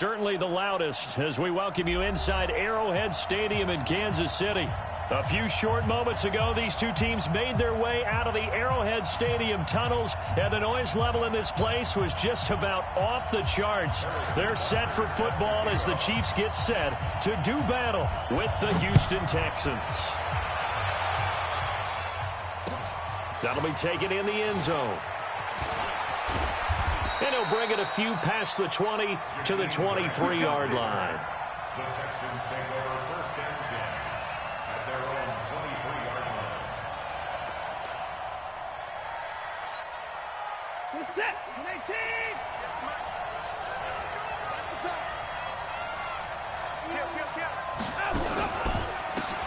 Certainly the loudest as we welcome you inside Arrowhead Stadium in Kansas City. A few short moments ago, these two teams made their way out of the Arrowhead Stadium tunnels, and the noise level in this place was just about off the charts. They're set for football as the Chiefs get set to do battle with the Houston Texans. That'll be taken in the end zone. And he'll bring it a few past the 20 to the 23-yard line. The Texans take over first and 10 at their own 23-yard line. We're set. 18.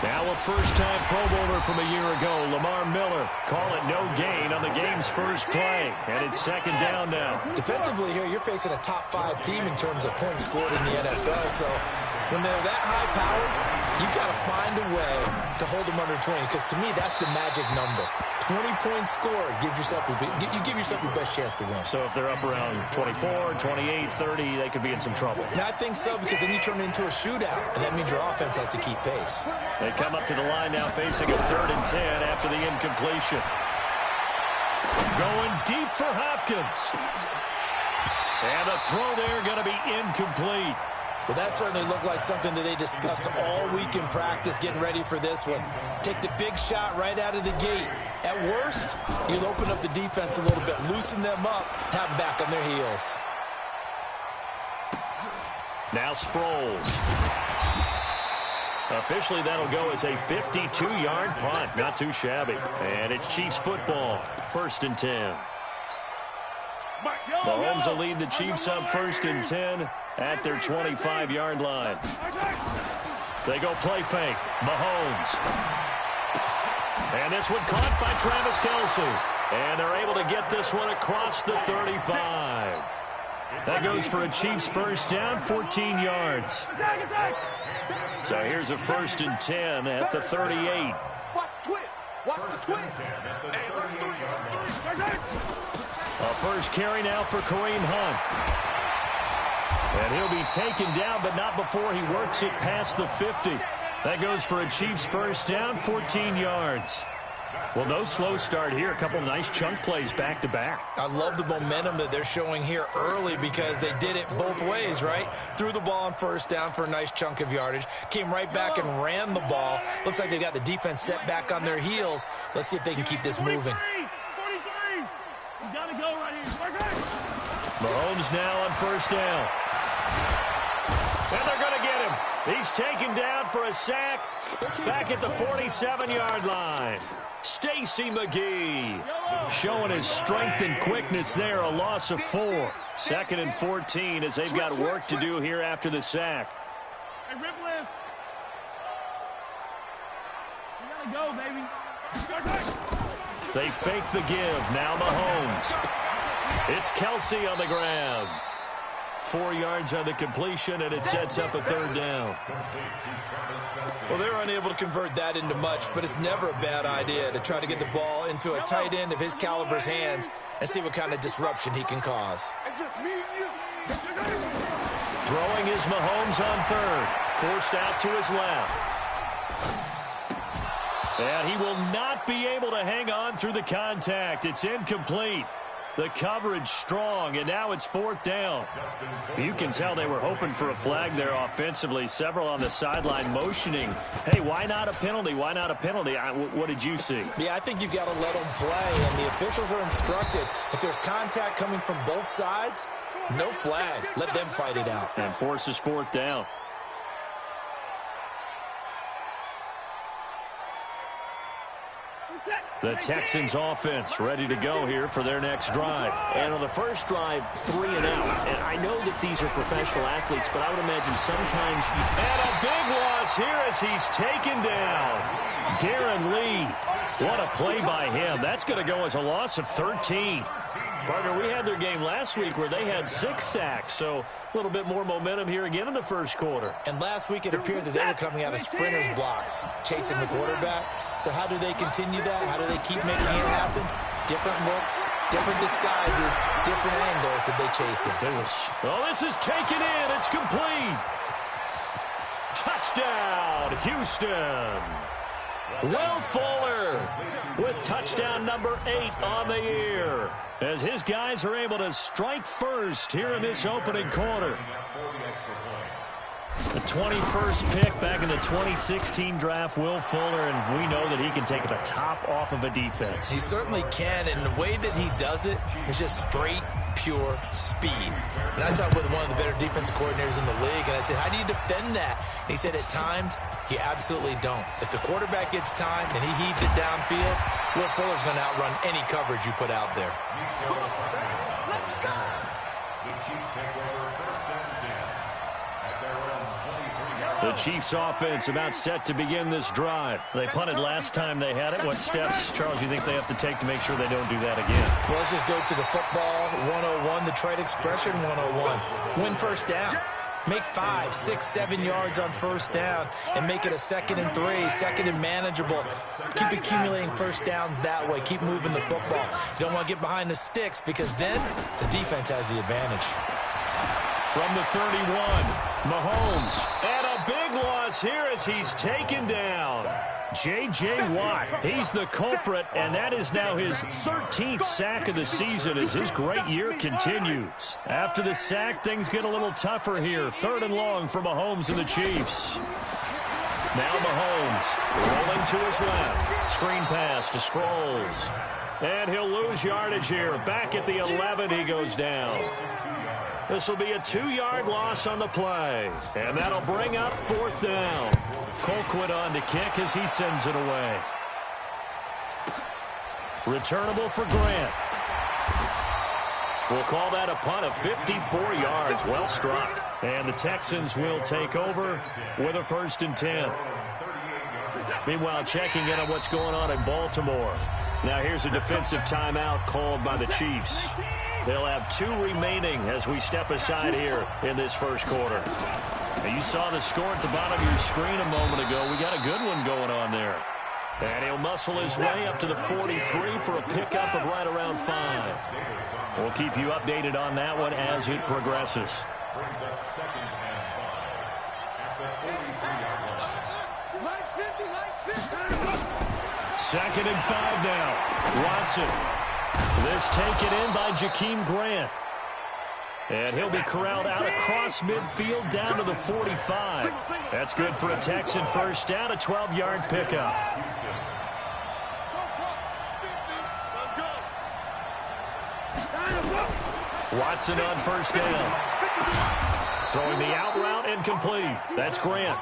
Now a first-time Pro Bowler from a year ago, Lamar Miller. Call it no gain on the game's first play. And it's second down now. Defensively here, you're facing a top-5 team in terms of points scored in the NFL. So when they're that high-powered, you've got to find a way to hold them under 20. Because to me, that's the magic number. 20 points scored gives yourself you give yourself your best chance to win. So if they're up around 24, 28, 30, they could be in some trouble. Yeah, I think so, because then you turn it into a shootout, and that means your offense has to keep pace. They come up to the line now facing a 3rd and 10 after the incompletion. Going deep for Hopkins. And the throw there going to be incomplete. Well, that certainly looked like something that they discussed all week in practice, getting ready for this one. Take the big shot right out of the gate. At worst, you'll open up the defense a little bit, loosen them up, have them back on their heels. Now Sproles. Officially, that'll go as a 52-yard punt. Not too shabby. And it's Chiefs football. 1st and 10. Mahomes will lead the Chiefs up 1st and 10 at their 25-yard line. They go play fake. Mahomes. And this one caught by Travis Kelce. And they're able to get this one across the 35. That goes for a Chiefs first down, 14 yards. So here's a 1st and 10 at the 38. Watch the twist. Watch the twist. A first carry now for Kareem Hunt. And he'll be taken down, but not before he works it past the 50. That goes for a Chiefs first down, 14 yards. Well, no slow start here. A couple nice chunk plays back-to-back. I love the momentum that they're showing here early because they did it both ways, right? Threw the ball on first down for a nice chunk of yardage. Came right back and ran the ball. Looks like they got the defense set back on their heels. Let's see if they can keep this moving. 43. You got to go right here. Mahomes now on first down. And they're going to get him. He's taken down for a sack back at the 47-yard line. Stacy McGee showing his strength and quickness there, a loss of 4. 2nd and 14 as they've got work to do here after the sack. Hey, Ripley. You got to go, baby. They fake the give. Now Mahomes. It's Kelce on the ground. 4 yards on the completion, and it sets up a 3rd down. Well, they're unable to convert that into much, but it's never a bad idea to try to get the ball into a tight end of his caliber's hands and see what kind of disruption he can cause. It's just me and you. Throwing is Mahomes on 3rd. Forced out to his left. And he will not be able to hang on through the contact. It's incomplete. The coverage strong, and now it's 4th down. You can tell they were hoping for a flag there offensively. Several on the sideline motioning. Hey, why not a penalty? Why not a penalty? What did you see? Yeah, I think you've got to let them play, and the officials are instructed. If there's contact coming from both sides, no flag. Let them fight it out. And forces 4th down. The Texans offense ready to go here for their next drive. And on the first drive, 3 and out. And I know that these are professional athletes, but I would imagine sometimes you... And a big loss here as he's taken down. Darren Lee. What a play by him. That's going to go as a loss of 13. Partner, we had their game last week where they had 6 sacks, so a little bit more momentum here again in the first quarter. And last week it appeared that they were coming out of sprinters blocks, chasing the quarterback. So how do they continue that? How do they keep making it happen? Different looks, different disguises, different angles that they chase him. Oh, this is taken in. It's complete. Touchdown, Houston. Will Fuller with touchdown number 8 on the year, as his guys are able to strike first here in this opening quarter. The 21st pick back in the 2016 draft, Will Fuller, and we know that he can take the top off of a defense. He certainly can, and the way that he does it is just straight, pure speed. And I saw it with one of the better defense coordinators in the league, and I said, how do you defend that? And he said, at times, you absolutely don't. If the quarterback gets time and he heaves it downfield, Will Fuller's going to outrun any coverage you put out there. The Chiefs offense about set to begin this drive. They punted last time they had it. What steps, Charles, you think they have to take to make sure they don't do that again? Well, let's just go to the football 101, the trade expression 101. Win first down. Make 5, 6, 7 yards on first down and make it a 2nd and 3, 2nd and manageable. Keep accumulating first downs that way. Keep moving the football. You don't want to get behind the sticks because then the defense has the advantage. From the 31, Mahomes. And a big loss here as he's taken down. J.J. Watt, he's the culprit, and that is now his 13th sack of the season as his great year continues. After the sack, things get a little tougher here. 3rd and long for Mahomes and the Chiefs. Now Mahomes rolling to his left. Screen pass to Sproles. And he'll lose yardage here. Back at the 11, he goes down. This will be a 2-yard loss on the play. And that'll bring up 4th down. Colquitt on to kick as he sends it away. Returnable for Grant. We'll call that a punt of 54 yards. Well struck. And the Texans will take over with a 1st and 10. Meanwhile, checking in on what's going on in Baltimore. Now here's a defensive timeout called by the Chiefs. They'll have 2 remaining as we step aside here in this first quarter. Now you saw the score at the bottom of your screen a moment ago. We got a good one going on there. And he'll muscle his way up to the 43 for a pickup of right around 5. We'll keep you updated on that one as it progresses. Brings up 2nd and 5 at the 43-yard line. 2nd and 5 now. Watson. This taken in by Jakeem Grant. And he'll be corralled out across midfield down to the 45. That's good for a Texan first down, a 12-yard pickup. Watson on first down. Throwing the out route incomplete. That's Grant.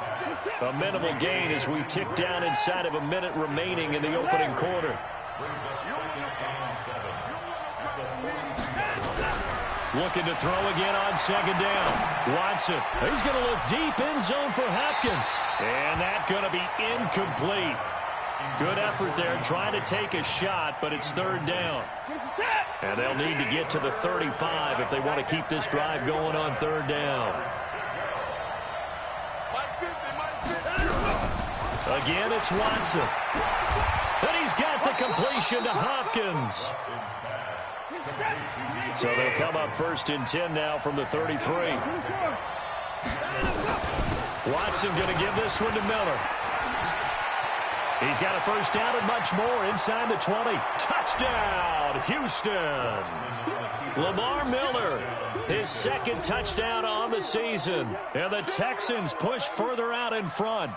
A minimal gain as we tick down inside of a minute remaining in the opening quarter. Brings up 2nd and 7 at the 43-yard line. Looking to throw again on 2nd down. Watson. He's going to look deep in zone for Hopkins. And that's going to be incomplete. Good effort there trying to take a shot, but it's 3rd down. And they'll need to get to the 35 if they want to keep this drive going on 3rd down. Again, it's Watson. And he's got the completion to Hopkins. So they'll come up 1st and 10 now from the 33. Watson going to give this one to Miller. He's got a first down and much more inside the 20. Touchdown, Houston. Lamar Miller, his 2nd touchdown on the season. And the Texans push further out in front.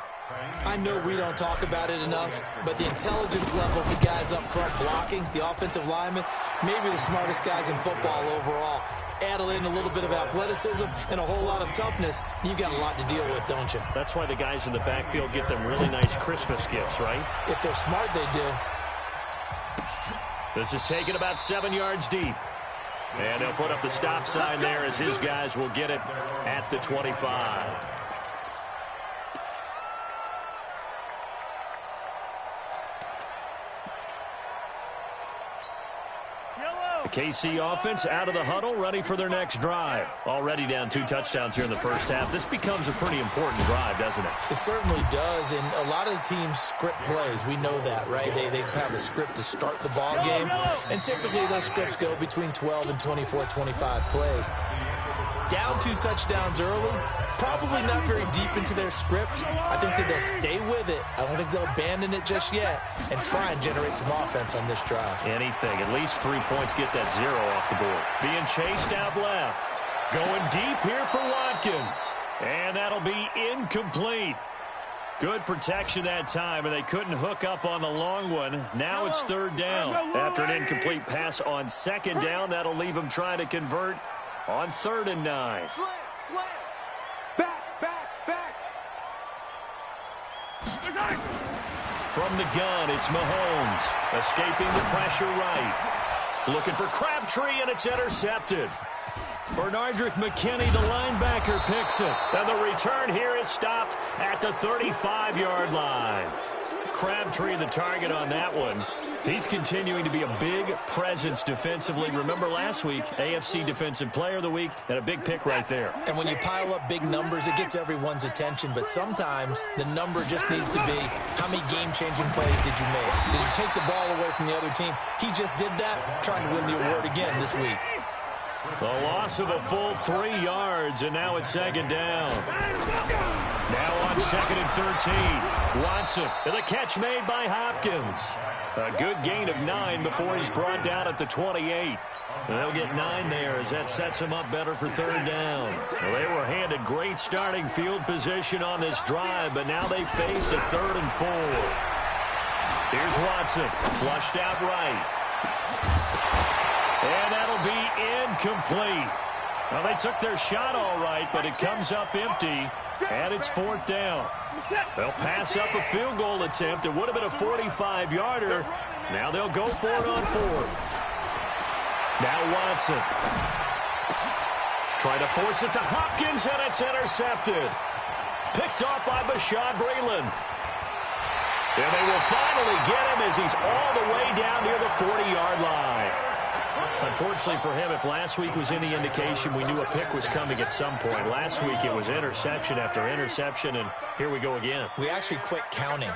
I know we don't talk about it enough, but the intelligence level of the guys up front blocking, the offensive linemen, maybe the smartest guys in football overall. Add in a little bit of athleticism and a whole lot of toughness, you've got a lot to deal with, don't you? That's why the guys in the backfield get them really nice Christmas gifts, right? If they're smart, they do. This is taken about 7 yards deep. And they'll put up the stop sign there as his guys will get it at the 25. The KC offense out of the huddle, ready for their next drive. Already down 2 touchdowns here in the first half. This becomes a pretty important drive, doesn't it? It certainly does, and a lot of the teams script plays. We know that, right? They have a script to start the ball game, and typically those scripts go between 12 and 24, 25 plays. Down 2 touchdowns early, probably not very deep into their script. I think that they'll stay with it. I don't think they'll abandon it just yet and try and generate some offense on this drive. Anything. At least 3 points, get that 0 off the board. Being chased out left. Going deep here for Watkins. And that'll be incomplete. Good protection that time, and they couldn't hook up on the long one. Now it's 3rd down. After an incomplete pass on 2nd down, that'll leave them trying to convert on 3rd and 9. Slam. Back. From the gun, it's Mahomes. Escaping the pressure right. Looking for Crabtree, and it's intercepted. Bernardrick McKinney, the linebacker, picks it. And the return here is stopped at the 35-yard line. Crabtree the target on that one. He's continuing to be a big presence defensively. Remember last week, AFC Defensive Player of the Week, and a big pick right there. And when you pile up big numbers, it gets everyone's attention. But sometimes the number just needs to be, how many game-changing plays did you make? Did you take the ball away from the other team? He just did that, trying to win the award again this week. The loss of a full 3 yards, and now it's 2nd down. Now on 2nd and 13. Watson, and the catch made by Hopkins. A good gain of 9 before he's brought down at the 28. They'll get 9 there as that sets him up better for 3rd down. Well, they were handed great starting field position on this drive, but now they face a 3rd and 4. Here's Watson, flushed out right. And that'll be incomplete. Well, they took their shot all right, but it comes up empty, and it's 4th down. They'll pass up a field goal attempt. It would have been a 45-yarder. Now they'll go for it on 4th. Now Watson. Trying to force it to Hopkins, and it's intercepted. Picked off by Bashaud Breeland. And they will finally get him as he's all the way down near the 40-yard line. Unfortunately for him, if last week was any indication, we knew a pick was coming at some point. Last week it was interception after interception, and here we go again. We actually quit counting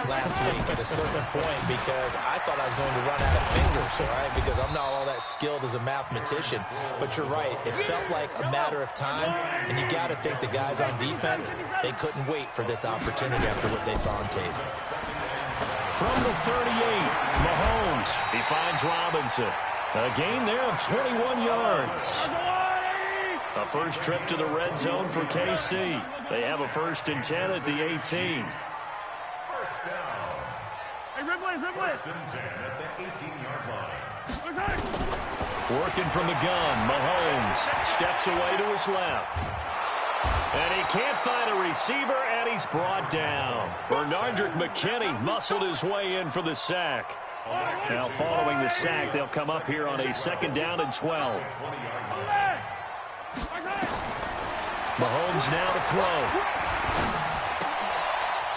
last week at a certain point because I thought I was going to run out of fingers, all right, because I'm not all that skilled as a mathematician. But you're right. It felt like a matter of time, and you got to think the guys on defense, they couldn't wait for this opportunity after what they saw on tape. From the 38, Mahomes. He finds Robinson. A gain there of 21 yards. A first trip to the red zone for KC. They have a 1st and 10 at the 18. First down. Hey, Ripley. 1st and 10 at the 18-yard line. Working from the gun, Mahomes steps away to his left. And he can't find a receiver, and he's brought down. Bernardrick McKinney muscled his way in for the sack. Now following the sack, they'll come up here on a 2nd down and 12. Mahomes now to throw.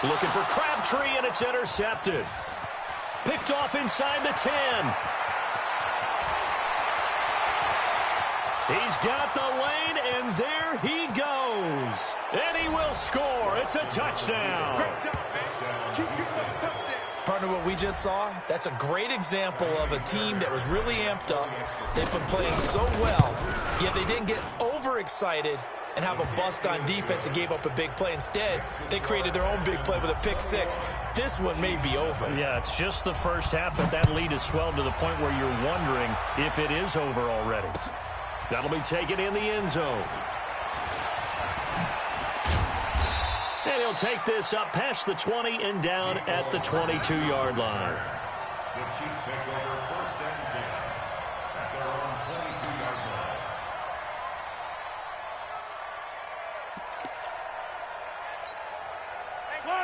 Looking for Crabtree, and it's intercepted. Picked off inside the 10. He's got the lane, and there he goes. And he will score. It's a touchdown. Partner, what we just saw, that's a great example of a team that was really amped up. They've been playing so well, yet they didn't get overexcited and have a bust on defense and gave up a big play. Instead, they created their own big play with a pick 6. This one may be over. Yeah, it's just the first half, but that lead has swelled to the point where you're wondering if it is over already. That'll be taken in the end zone. And he'll take this up past the 20 and down at the 22-yard line. The Chiefs take over 1st and 10 at their own 22-yard line.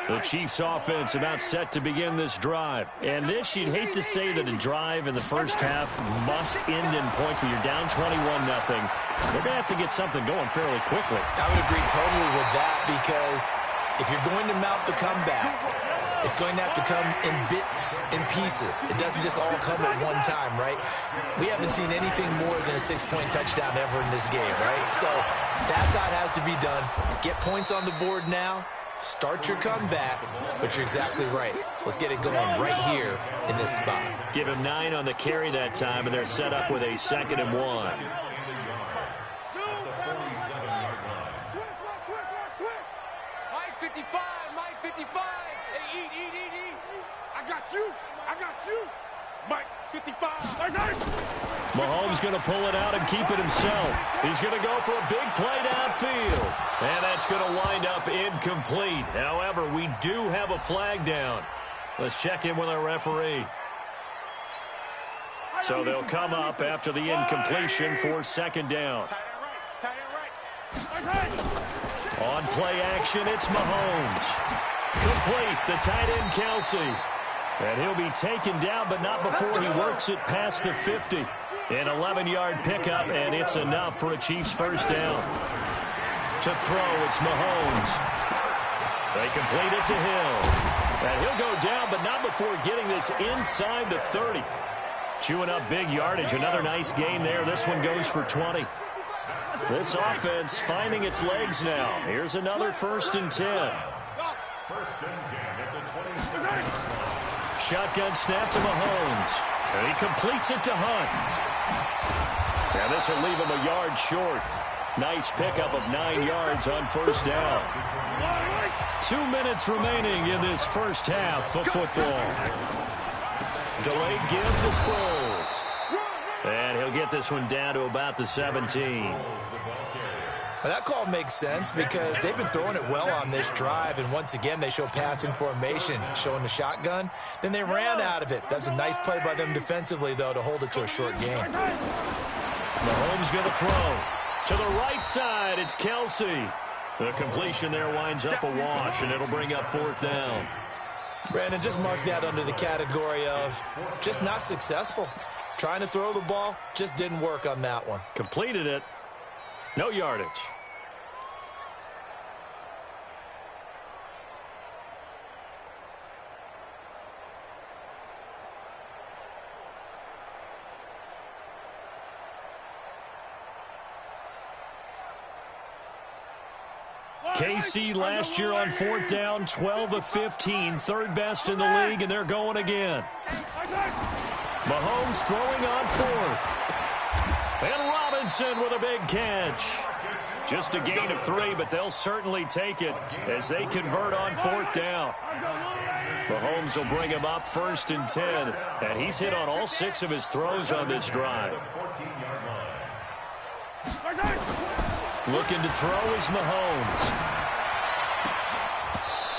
The Chiefs offense about set to begin this drive. And this, you'd hate to say that a drive in the first half must end in points when you're down 21-0. They're going to have to get something going fairly quickly. I would agree totally with that because if you're going to mount the comeback, It's going to have to come in bits and pieces. It doesn't just all come at one time, right? We haven't seen anything more than a 6-point touchdown ever in this game, right? So that's how it has to be done. Get points on the board now. Start your comeback, but you're exactly right. Let's get it going right here in this spot. Give him 9 on the carry that time, and they're set up with a 2nd and 1. Mike 55, Mike 55. Hey, eat. I got you. Mike 55. Mahomes going to pull it out and keep it himself. He's going to go for a big play downfield. And that's going to wind up incomplete. However, we do have a flag down. Let's check in with our referee. So they'll come up after the incompletion for 2nd down. On play action, it's Mahomes. Complete, the tight end Kelsey. And he'll be taken down, but not before he works it past the 50. An 11-yard pickup, and it's enough for a Chiefs first down. To throw, it's Mahomes. They complete it to Hill. And he'll go down, but not before getting this inside the 30. Chewing up big yardage. Another nice gain there. This one goes for 20. This offense finding its legs now. Here's another 1st and 10. 1st and 10 at the 26. Shotgun snap to Mahomes. And he completes it to Hunt. And this will leave him a yard short. Nice pickup of 9 yards on 1st down. 2 minutes remaining in this first half of football. Delayed give to Sproles. And he'll get this one down to about the 17. Well, that call makes sense because they've been throwing it well on this drive, and once again they show passing formation, showing the shotgun. Then they ran out of it. That's a nice play by them defensively, though, to hold it to a short game. Mahomes going to throw. To the right side, it's Kelsey. The completion there winds up a wash, and it'll bring up 4th down. Brandon, just mark that under the category of just not successful. Trying to throw the ball, just didn't work on that one. Completed it. No yardage. KC last year on 4th down, 12 of 15, 3rd best in the league, and they're going again. Mahomes throwing on 4th. And Robinson with a big catch. Just a gain of 3, but they'll certainly take it as they convert on 4th down. Mahomes will bring him up 1st and 10, and he's hit on all 6 of his throws on this drive. Looking to throw is Mahomes.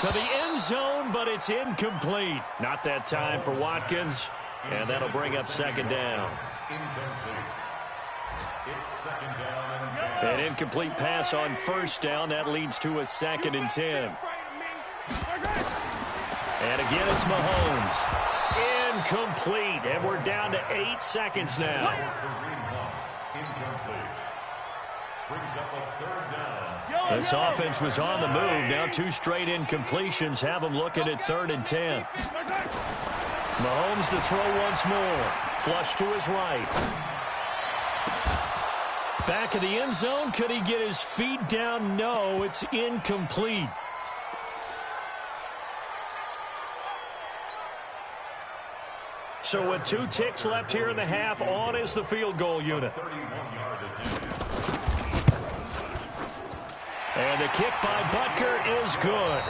To the end zone, but it's incomplete. Not that time for Watkins, and that'll bring up 2nd down. An incomplete pass on 1st down. That leads to a 2nd and 10. And again, it's Mahomes. Incomplete, and we're down to 8 seconds now. This offense was on the move. Now 2 straight incompletions have them looking at 3rd and 10. Mahomes to throw once more. Flush to his right. Back of the end zone. Could he get his feet down? No, it's incomplete. So with 2 ticks left here in the half, on is the field goal unit. And the kick by Butker is good.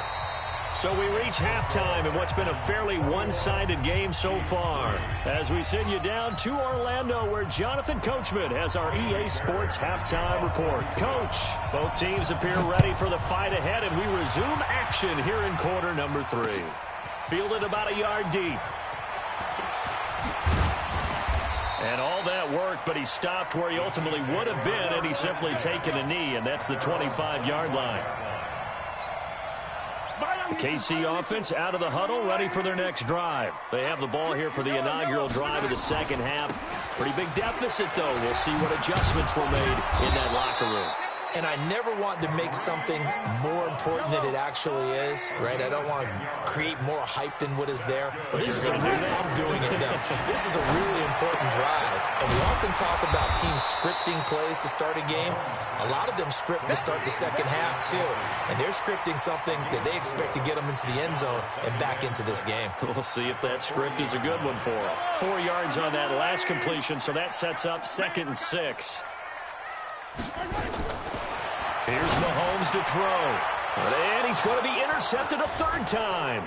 So we reach halftime in what's been a fairly one-sided game so far. As we send you down to Orlando, where Jonathan Coachman has our EA Sports halftime report. Coach, both teams appear ready for the fight ahead, and we resume action here in quarter number 3. Fielded about a yard deep. And all that work, but he stopped where he ultimately would have been, and he's simply taken a knee, and that's the 25-yard line. The KC offense out of the huddle, ready for their next drive. They have the ball here for the inaugural drive of the second half. Pretty big deficit, though. We'll see what adjustments were made in that locker room. and I never want to make something more important than it actually is, right? I don't want to create more hype than what is there. But this is I'm doing it, though. This is a really important drive, and we often talk about teams scripting plays to start a game. A lot of them script to start the second half, too, and they're scripting something that they expect to get them into the end zone and back into this game. We'll see if that script is a good one for them. 4 yards on that last completion, so that sets up 2nd and 6. Here's Mahomes to throw. And he's going to be intercepted a 3rd time.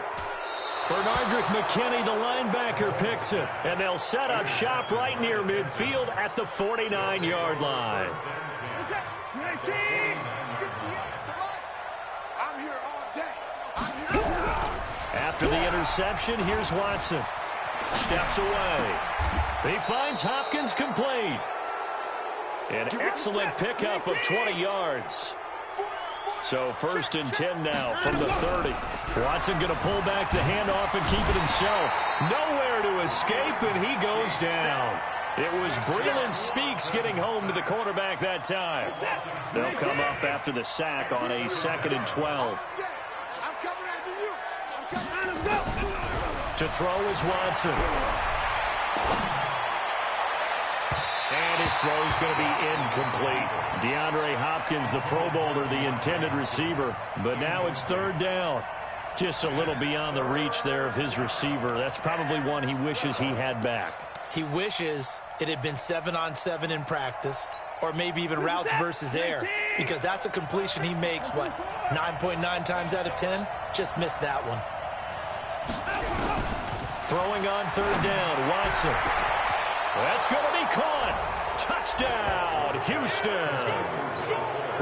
Bernardrick McKinney, the linebacker, picks it. And they'll set up shop right near midfield at the 49-yard line. After the interception, here's Watson. Steps away. He finds Hopkins complete. An excellent pickup of 20 yards. So 1st and 10 now from the 30. Watson going to pull back the handoff and keep it himself. Nowhere to escape, and he goes down. It was Breland Speaks getting home to the quarterback that time. They'll come up after the sack on a 2nd and 12. To throw is Watson. And his throw's going to be incomplete. DeAndre Hopkins, the Pro Bowler, the intended receiver. But now it's 3rd down. Just a little beyond the reach there of his receiver. That's probably one he wishes he had back. He wishes it had been 7-on-7 in practice, or maybe even routes versus air, because that's a completion he makes, 9.9 times out of 10? Just missed that one. Throwing on 3rd down, Watson. That's going to be caught. Touchdown, Houston.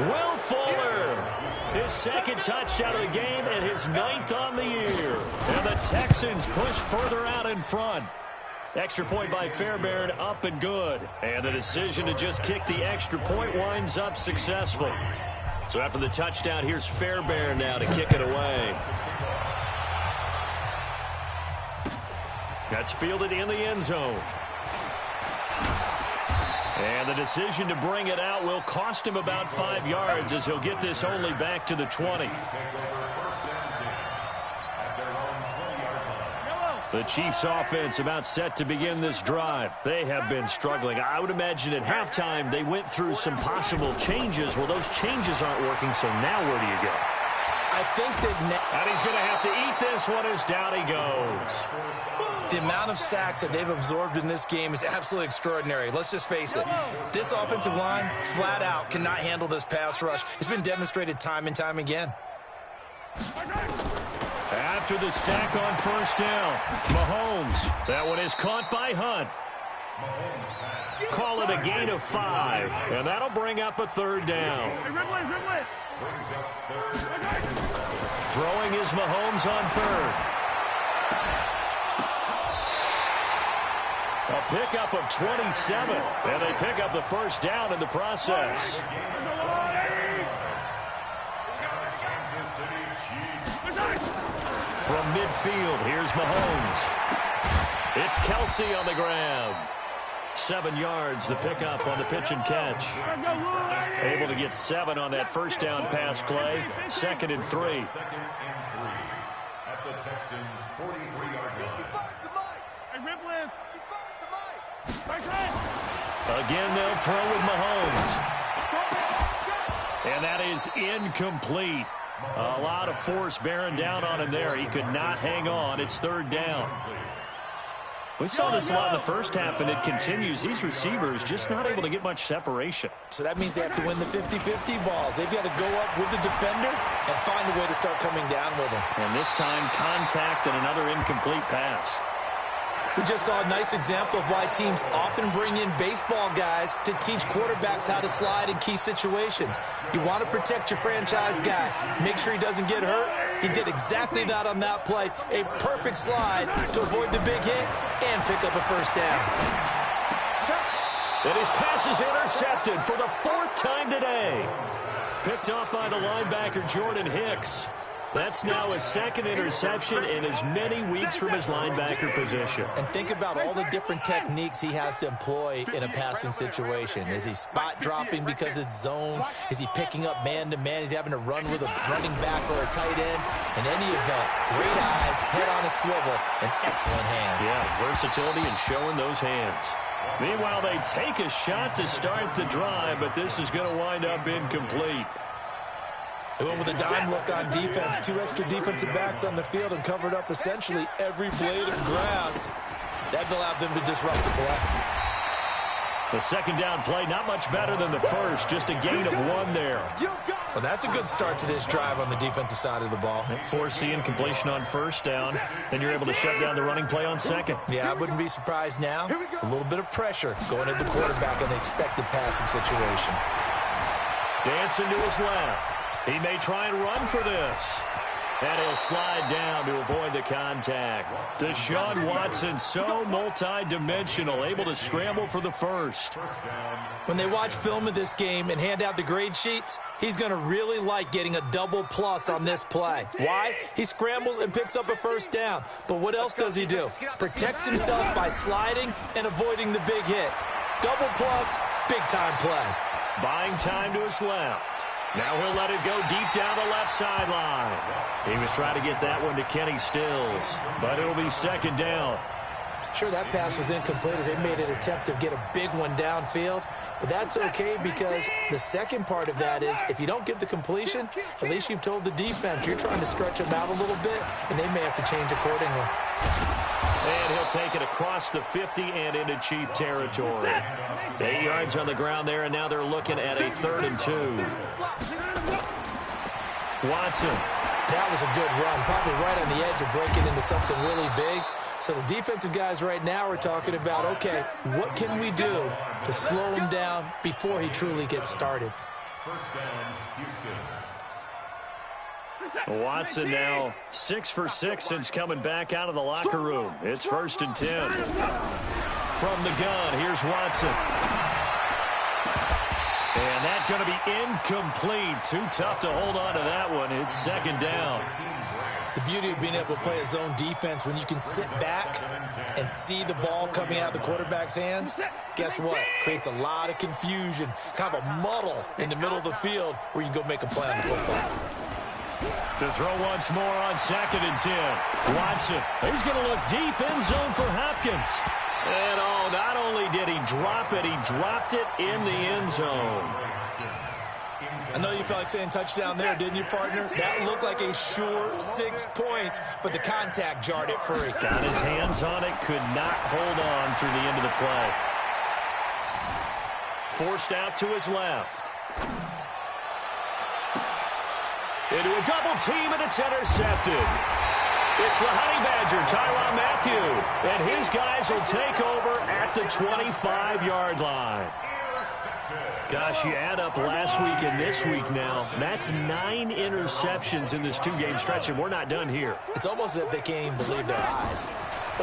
Will Fuller, his 2nd touchdown of the game and his 9th on the year. And the Texans push further out in front. Extra point by Fairbairn, up and good. And the decision to just kick the extra point winds up successful. So after the touchdown, here's Fairbairn now to kick it away. That's fielded in the end zone. And the decision to bring it out will cost him about 5 yards as he'll get this only back to the 20. The Chiefs offense about set to begin this drive. They have been struggling. I would imagine at halftime they went through some possible changes. Well, those changes aren't working, so now where do you go? I think that... And he's going to have to eat this one as down he goes. The amount of sacks that they've absorbed in this game is absolutely extraordinary. Let's just face it. This offensive line, flat out, cannot handle this pass rush. It's been demonstrated time and time again. After the sack on 1st down, Mahomes. That one is caught by Hunt. Call it a gain of 5, and that'll bring up a 3rd down. Throwing is Mahomes on 3rd. A pickup of 27, and they pick up the 1st down in the process. From midfield, here's Mahomes. It's Kelsey on the ground. 7 yards, the pickup on the pitch and catch. Able to get 7 on that 1st down pass play. 2nd and 3. At the Texans' 43-yard line. Again, they'll throw with Mahomes. And that is incomplete. A lot of force bearing down on him there. He could not hang on. It's 3rd down. We saw this a lot in the first half, and it continues. These receivers just not able to get much separation. So that means they have to win the 50-50 balls. They've got to go up with the defender and find a way to start coming down with him. And this time, contact and another incomplete pass. We just saw a nice example of why teams often bring in baseball guys to teach quarterbacks how to slide in key situations. You want to protect your franchise guy. Make sure he doesn't get hurt. He did exactly that on that play. A perfect slide to avoid the big hit and pick up a 1st down. And his pass is intercepted for the 4th time today. Picked up by the linebacker, Jordan Hicks. That's now his second interception in as many weeks from his linebacker position. And think about all the different techniques he has to employ in a passing situation. Is he spot dropping because it's zone? Is he picking up man-to-man? Is he having to run with a running back or a tight end? In any event, great eyes, head on a swivel, and excellent hands. Yeah, versatility and showing those hands. Meanwhile, they take a shot to start the drive, but this is going to wind up incomplete. They went with a dime look on defense. 2 extra defensive backs on the field and covered up essentially every blade of grass. That allowed them to disrupt the play. The second down play, not much better than the first, just a gain of 1 there. Well, that's a good start to this drive on the defensive side of the ball. Force the incompletion on first down, then you're able to shut down the running play on second. Yeah, I wouldn't be surprised now. A little bit of pressure going at the quarterback in the expected passing situation. Dancing to his left. He may try and run for this. And he'll slide down to avoid the contact. Deshaun Watson, so multi-dimensional, able to scramble for the first. When they watch film of this game and hand out the grade sheets, he's going to really like getting a double plus on this play. Why? He scrambles and picks up a first down. But what else does he do? Protects himself by sliding and avoiding the big hit. Double plus, big-time play. Buying time to his left. Now he'll let it go deep down the left sideline. He was trying to get that one to Kenny Stills, but it'll be second down. Sure, that pass was incomplete as they made an attempt to get a big one downfield, but that's okay because the second part of that is if you don't get the completion, at least you've told the defense you're trying to stretch them out a little bit, and they may have to change accordingly. And he'll take it across the 50 and into Chief territory. 8 yards on the ground there, and now they're looking at a 3rd and 2. Watson. That was a good run, probably right on the edge of breaking into something really big. So the defensive guys right now are talking about, okay, what can we do to slow him down before he truly gets started? First down, Houston. Watson now 6 for 6 since coming back out of the locker room. It's 1st and 10. From the gun, here's Watson. And that's going to be incomplete. Too tough to hold on to that one. It's 2nd down. The beauty of being able to play a zone defense when you can sit back and see the ball coming out of the quarterback's hands, guess what? Creates a lot of confusion, kind of a muddle in the middle of the field where you can go make a play on the football. To throw once more on 2nd and 10. Watson, he's going to look deep in zone for Hopkins. And not only did he drop it, he dropped it in the end zone. I know you felt like saying touchdown there, didn't you, partner? That looked like a sure 6 points, but the contact jarred it free. Got his hands on it, could not hold on through the end of the play. Forced out to his left. Into a double team, and it's intercepted. It's the Honey Badger, Tyrann Mathieu, and his guys will take over at the 25-yard line. Gosh, you add up last week and this week now, that's 9 interceptions in this 2-game stretch, and we're not done here. It's almost as if they can't even believe their eyes.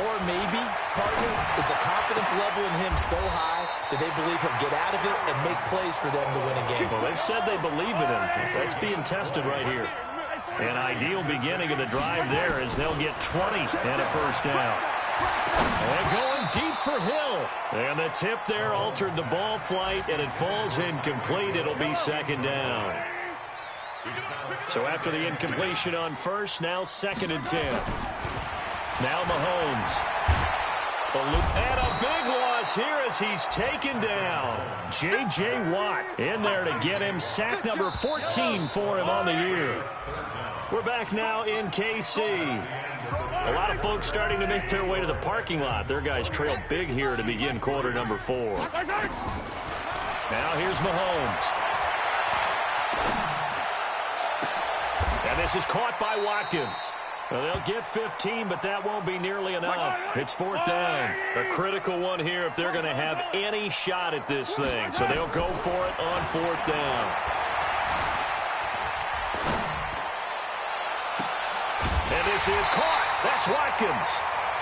Or maybe, partner, is the confidence level in him so high that they believe he'll get out of it and make plays for them to win a game. Well, they've said they believe in him. That's being tested right here. An ideal beginning of the drive there as they'll get 20 and a first down. And going deep for Hill. And the tip there altered the ball flight, and it falls incomplete. It'll be 2nd down. So after the incompletion on first, now 2nd and 10. Now Mahomes. And a big loss here as he's taken down. J.J. Watt in there to get him. Sack number 14 for him on the year. We're back now in KC. A lot of folks starting to make their way to the parking lot. Their guys trail big here to begin quarter number 4. Now here's Mahomes. And this is caught by Watkins. Well, they'll get 15, but that won't be nearly enough. It's 4th down. A critical one here if they're going to have any shot at this thing. So they'll go for it on 4th down. And this is caught. That's Watkins.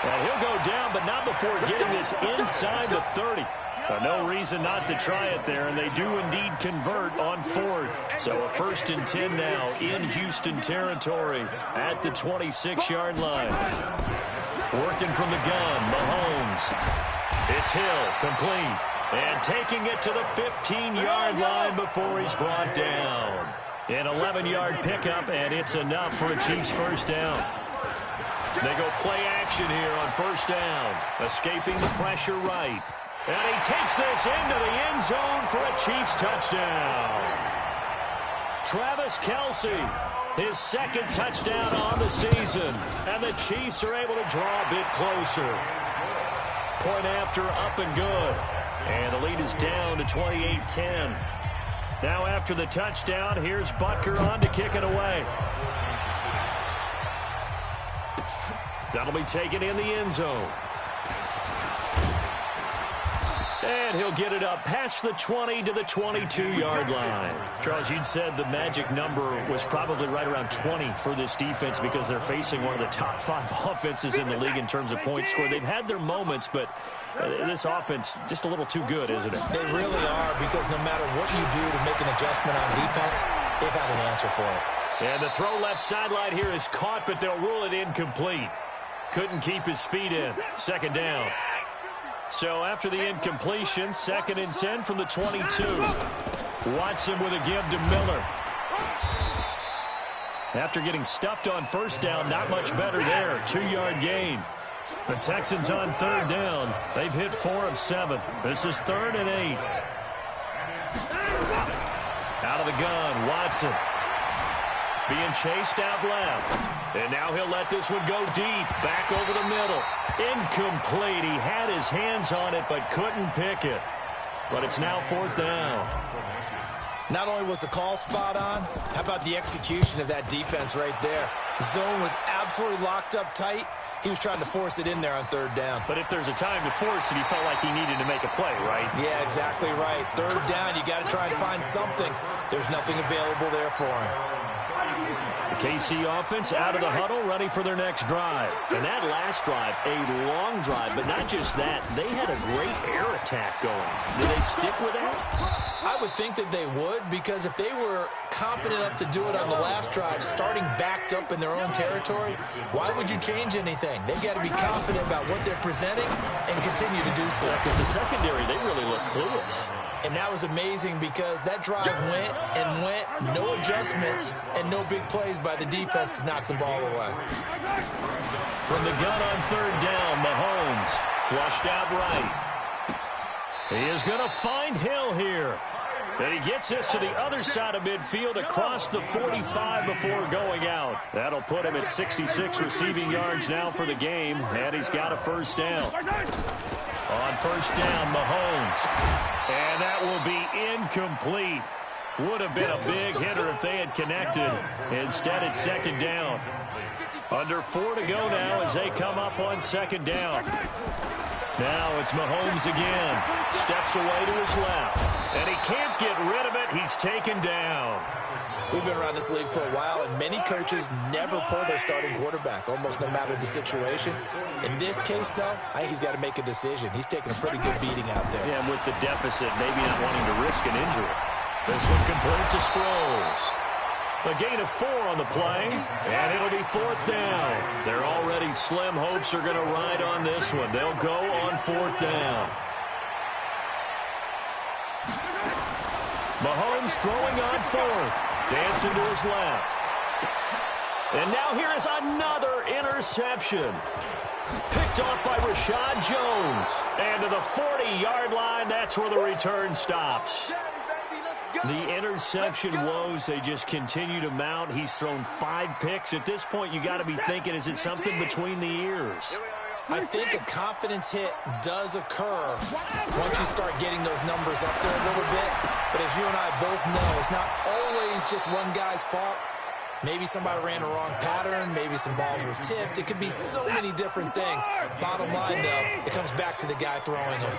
And he'll go down, but not before getting this inside the 30. No reason not to try it there, and they do indeed convert on fourth. So a 1st and 10 now in Houston territory at the 26-yard line. Working from the gun, Mahomes. It's Hill, complete. And taking it to the 15-yard line before he's brought down. An 11-yard pickup, and it's enough for a Chiefs first down. They go play action here on first down. Escaping the pressure right. And he takes this into the end zone for a Chiefs touchdown. Travis Kelce, his 2nd touchdown on the season. And the Chiefs are able to draw a bit closer. Point after, up and good. And the lead is down to 28-10. Now after the touchdown, here's Butker on to kick it away. That'll be taken in the end zone. And he'll get it up past the 20 to the 22-yard line. Charles, you'd said the magic number was probably right around 20 for this defense because they're facing one of the top 5 offenses in the league in terms of points scored. They've had their moments, but this offense just a little too good, isn't it? They really are, because no matter what you do to make an adjustment on defense, they've got an answer for it. And the throw left sideline here is caught, but they'll rule it incomplete. Couldn't keep his feet in. 2nd down. So after the incompletion, 2nd and 10 from the 22. Watson with a give to Miller. After getting stuffed on first down, not much better there. 2-yard gain. The Texans on 3rd down. They've hit 4 of 7. This is 3rd and 8. Out of the gun, Watson. Being chased out left. And now he'll let this one go deep. Back over the middle. Incomplete. He had his hands on it but couldn't pick it. But it's now 4th down. Not only was the call spot on, how about the execution of that defense right there? Zone was absolutely locked up tight. He was trying to force it in there on 3rd down. But if there's a time to force it, he felt like he needed to make a play, right? Yeah, exactly right. 3rd down, you got to try and find something. There's nothing available there for him. The KC offense out of the huddle, ready for their next drive. And that last drive, a long drive, but not just that. They had a great air attack going. Do they stick with that? I would think that they would, because if they were confident enough to do it on the last drive, starting backed up in their own territory, why would you change anything? They've got to be confident about what they're presenting and continue to do so. Because the secondary, they really look clueless. And that was amazing, because that drive went and went, no adjustments, and no big plays by the defense to knock the ball away. From the gun on 3rd down, Mahomes flushed out right. He is going to find Hill here. And he gets this to the other side of midfield across the 45 before going out. That'll put him at 66 receiving yards now for the game, and he's got a first down. On first down, Mahomes. And that will be incomplete. Would have been a big hitter if they had connected. Instead, it's 2nd down. Under 4 to go now as they come up on 2nd down. Now it's Mahomes again. Steps away to his left. And he can't get rid of it. He's taken down. We've been around this league for a while, and many coaches never pull their starting quarterback, almost no matter the situation. In this case, though, I think he's got to make a decision. He's taking a pretty good beating out there. Yeah, and with the deficit, maybe not wanting to risk an injury. This one complete to Sproles. A gain of 4 on the play, and it'll be 4th down. Their already slim hopes are going to ride on this one. They'll go on 4th down. Mahomes throwing on 4th. Dancing to his left. And now here is another interception. Picked off by Rashad Jones. And to the 40-yard line, that's where the return stops. The interception woes, they just continue to mount. He's thrown 5 picks. At this point, you got to be thinking, is it something between the ears? I think a confidence hit does occur once you start getting those numbers up there a little bit. But as you and I both know, it's not always just one guy's fault. Maybe somebody ran a wrong pattern. Maybe some balls were tipped. It could be so many different things. Bottom line, though, it comes back to the guy throwing them.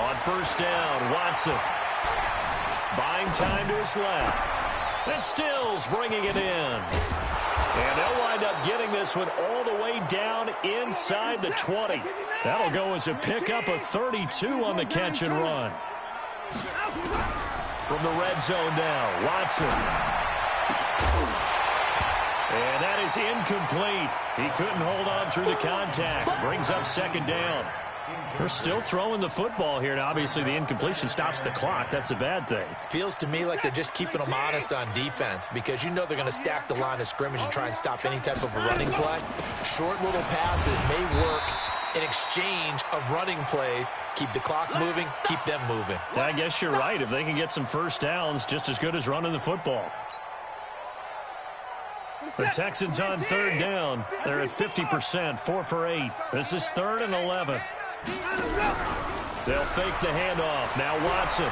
On first down, Watson. Buying time to his left. And Stills bringing it in. And they'll wind up getting this one all the way down inside the 20. That'll go as a pickup of 32 on the catch and run. From the red zone now, Watson. And that is incomplete. He couldn't hold on through the contact. Brings up second down. We're still throwing the football here. Now, obviously, the incompletion stops the clock. That's a bad thing. Feels to me like they're just keeping them honest on defense because you know they're going to stack the line of scrimmage and try and stop any type of a running play. Short little passes may work in exchange of running plays. Keep the clock moving, keep them moving. I guess you're right. If they can get some first downs, just as good as running the football. The Texans on third down. They're at 50%, 4 for 8. This is 3rd and 11. They'll fake the handoff. Now Watson.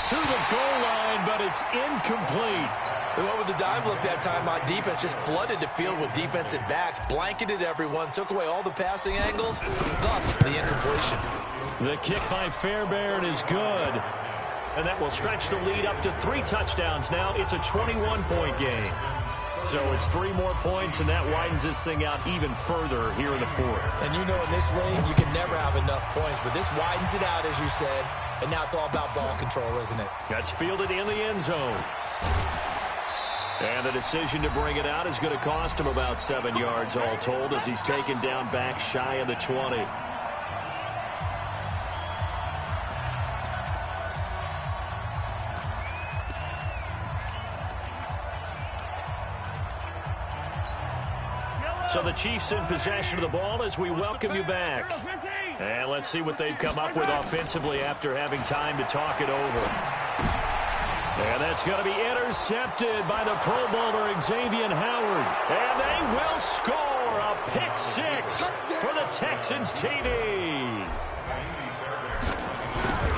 To the goal line, but it's incomplete. They went with the dive look that time on defense, just flooded the field with defensive backs, blanketed everyone, took away all the passing angles, thus the incompletion. The kick by Fairbairn is good. And that will stretch the lead up to 3 touchdowns now. It's a 21-point game. So it's 3 more points, and that widens this thing out even further here in the 4th. And you know in this league, you can never have enough points, but this widens it out, as you said, and now it's all about ball control, isn't it? That's fielded in the end zone. And the decision to bring it out is going to cost him about 7 yards all told as he's taken down back shy of the 20. So the Chiefs in possession of the ball as we welcome you back. And let's see what they've come up with offensively after having time to talk it over. And that's going to be intercepted by the Pro Bowler Xavier Howard. And they will score a pick 6 for the Texans TD.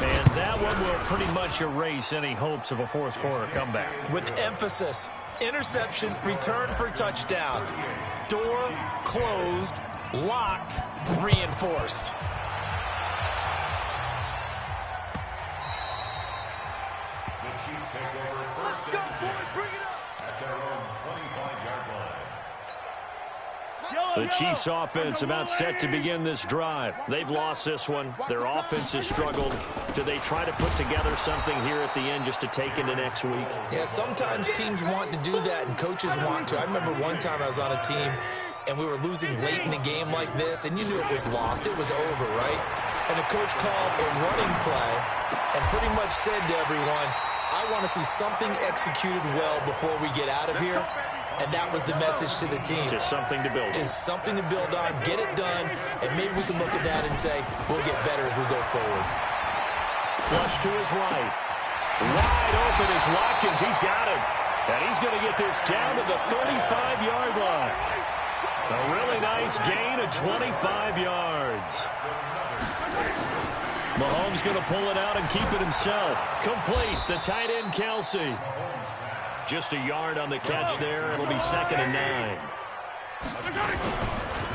And that one will pretty much erase any hopes of a fourth quarter comeback. With emphasis, interception, return for touchdown. Door closed, locked, reinforced. The Chiefs offense about set to begin this drive. They've lost this one. Their offense has struggled. Do they try to put together something here at the end just to take into next week? Yeah, sometimes teams want to do that and coaches want to. I remember one time I was on a team and we were losing late in the game like this, and you knew it was lost. It was over, right? And the coach called a running play and pretty much said to everyone, I want to see something executed well before we get out of here. And that was the message to the team. Just something to build on. Just something to build on, get it done, and maybe we can look at that and say, we'll get better as we go forward. Flush to his right. Wide open is Watkins. He's got him. And he's going to get this down to the 35-yard line. A really nice gain of 25 yards. Mahomes going to pull it out and keep it himself. Complete. The tight end, Kelsey. Just a yard on the catch there. It'll be 2nd and 9.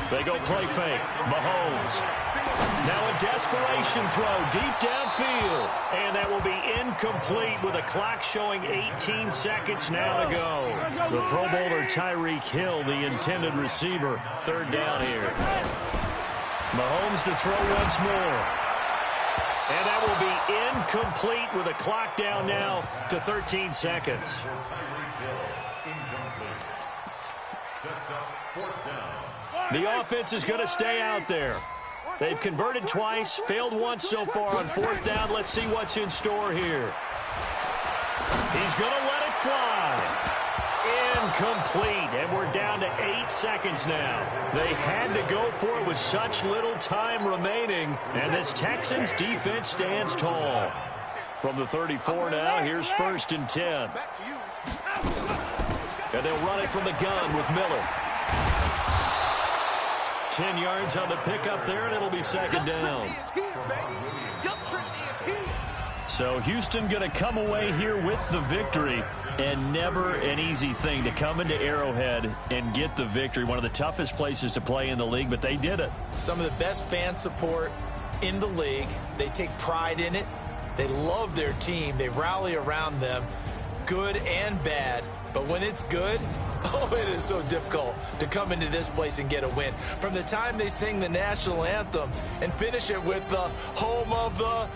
They go play fake. Mahomes. Now a desperation throw deep downfield. And that will be incomplete with a clock showing 18 seconds now to go. The Pro Bowler Tyreek Hill, the intended receiver. 3rd down here. Mahomes to throw once more. And that will be incomplete with a clock down now to 13 seconds. The offense is going to stay out there. They've converted twice, failed once so far on 4th down. Let's see what's in store here. He's going to let it fly. Incomplete, and we're down to 8 seconds now. They had to go for it with such little time remaining, and this Texans defense stands tall. From the 34 now, here's 1st and 10. And they'll run it from the gun with Miller. 10 yards on the pickup there, and it'll be 2nd down. So Houston going to come away here with the victory, and never an easy thing to come into Arrowhead and get the victory. One of the toughest places to play in the league, but they did it. Some of the best fan support in the league. They take pride in it. They love their team. They rally around them, good and bad. But when it's good, oh, it is so difficult to come into this place and get a win. From the time they sing the national anthem and finish it with the home of the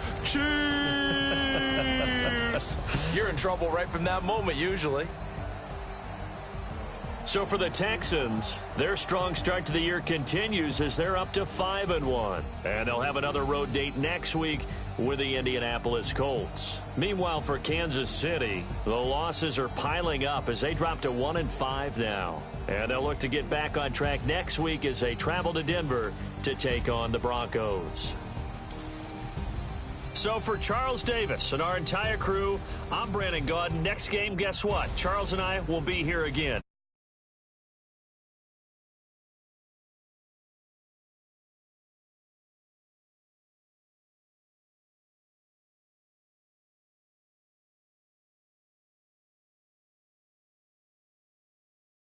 Chiefs, you're in trouble right from that moment usually. So for the Texans, their strong start to the year continues as they're up to 5-1. And they'll have another road date next week with the Indianapolis Colts. Meanwhile, for Kansas City, the losses are piling up as they drop to 1-5 now. And they'll look to get back on track next week as they travel to Denver to take on the Broncos. So for Charles Davis and our entire crew, I'm Brandon Gaudin. Next game, guess what? Charles and I will be here again.